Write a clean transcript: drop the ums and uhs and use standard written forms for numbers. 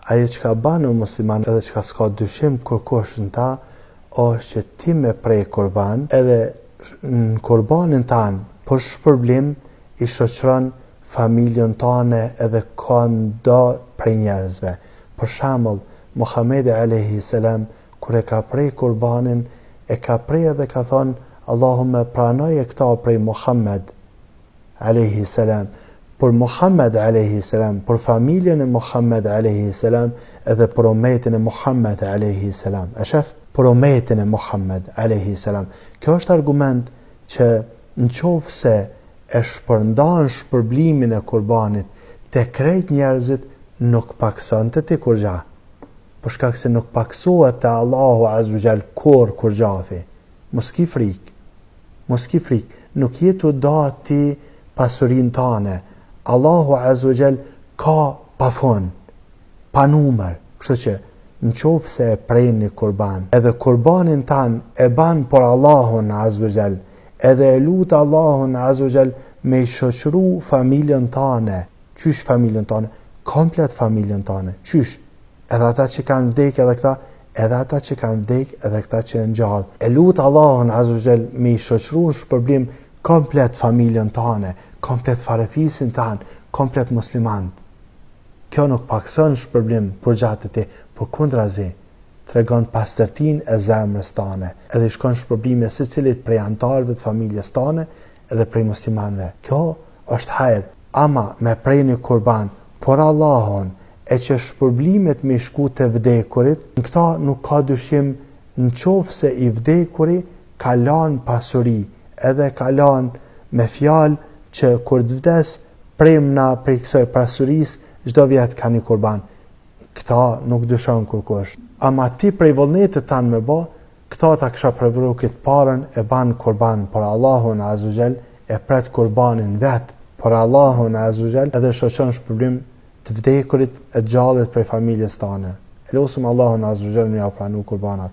Ajo që ka banu musliman edhe që ka s'ka dyshim kërkosh në ta, është që ti me prej kurban, edhe në kurbanin tanë, për shpërblim, i shoqëron familjen tane edhe ka ndo prej njerëzve. Për shembull, Muhamedi alayhi salam kur e ka prej kurbanin, e ka prej edhe ka thonë Allahumme pranoje këta prej Muhammed alayhi salam, për Muhammed alayhi salam, për familjen e Muhammed alayhi salam, edhe për umetin e Muhammed alayhi salam. E shef, për umetin e Muhammed alayhi salam. Kjo është argument që në qoftë se e shpërndan shpërblimin e kurbanit te krejt njerëzit, nuk pakson të ti kur gja. Për shkak se nuk paksohet te Allahu azza wa jall kur gjafi. Mos ki frik. Mos ki frik. Nuk jetu da ti pasurin tane. Allahu azza wa jall ka pa fund, pa numër. Kështu që në qoftë se e prejni kurban, edhe kurbanin tan e ban për Allahun azza wa jall, edhe e lut Allahun azza wa jall me i shoqëru familjen tane. Qysh familjen tane? Komplet familjen tane. Qysh? Edhe ata që kanë vdek edhe këta, edhe ata që kanë vdek edhe këta që në gjallë. E lut Allahun azza wa jall me i shoqëru në shpërblim komplet familjen tane, komplet farefisin tanë, komplet muslimant. Kjo nuk pakson shpërblim për gjatë të ti, për kundrazi, tregon pastërtin e zemrës tane, edhe shkon shpërblime se cilit prej antarëve të familjes tane, edhe prej muslimanve. Kjo është hajër, ama me prej një kurban, por Allahon, e që shpërblimet me shku të vdekurit, në këta nuk ka dyshim në qofë se i vdekuri ka lanë pasuri, edhe ka lanë me fjalë që kur të vdes, premna prej kësoj pasuris, çdo vjet ka një kurban. Këta nuk dyshon kërkosh. Ama ti prej vullnetit tanë me ba, këta ta kësha prevru këtë parën, e ban kurban për Allahun azza wa jall, e pret kurbanin vet për Allahun azza wa jall, edhe shoqon shpërblim të vdekurit e gjallit prej familjes tane. Elosum Allahun azza wa jall me ja pranu kurbanat.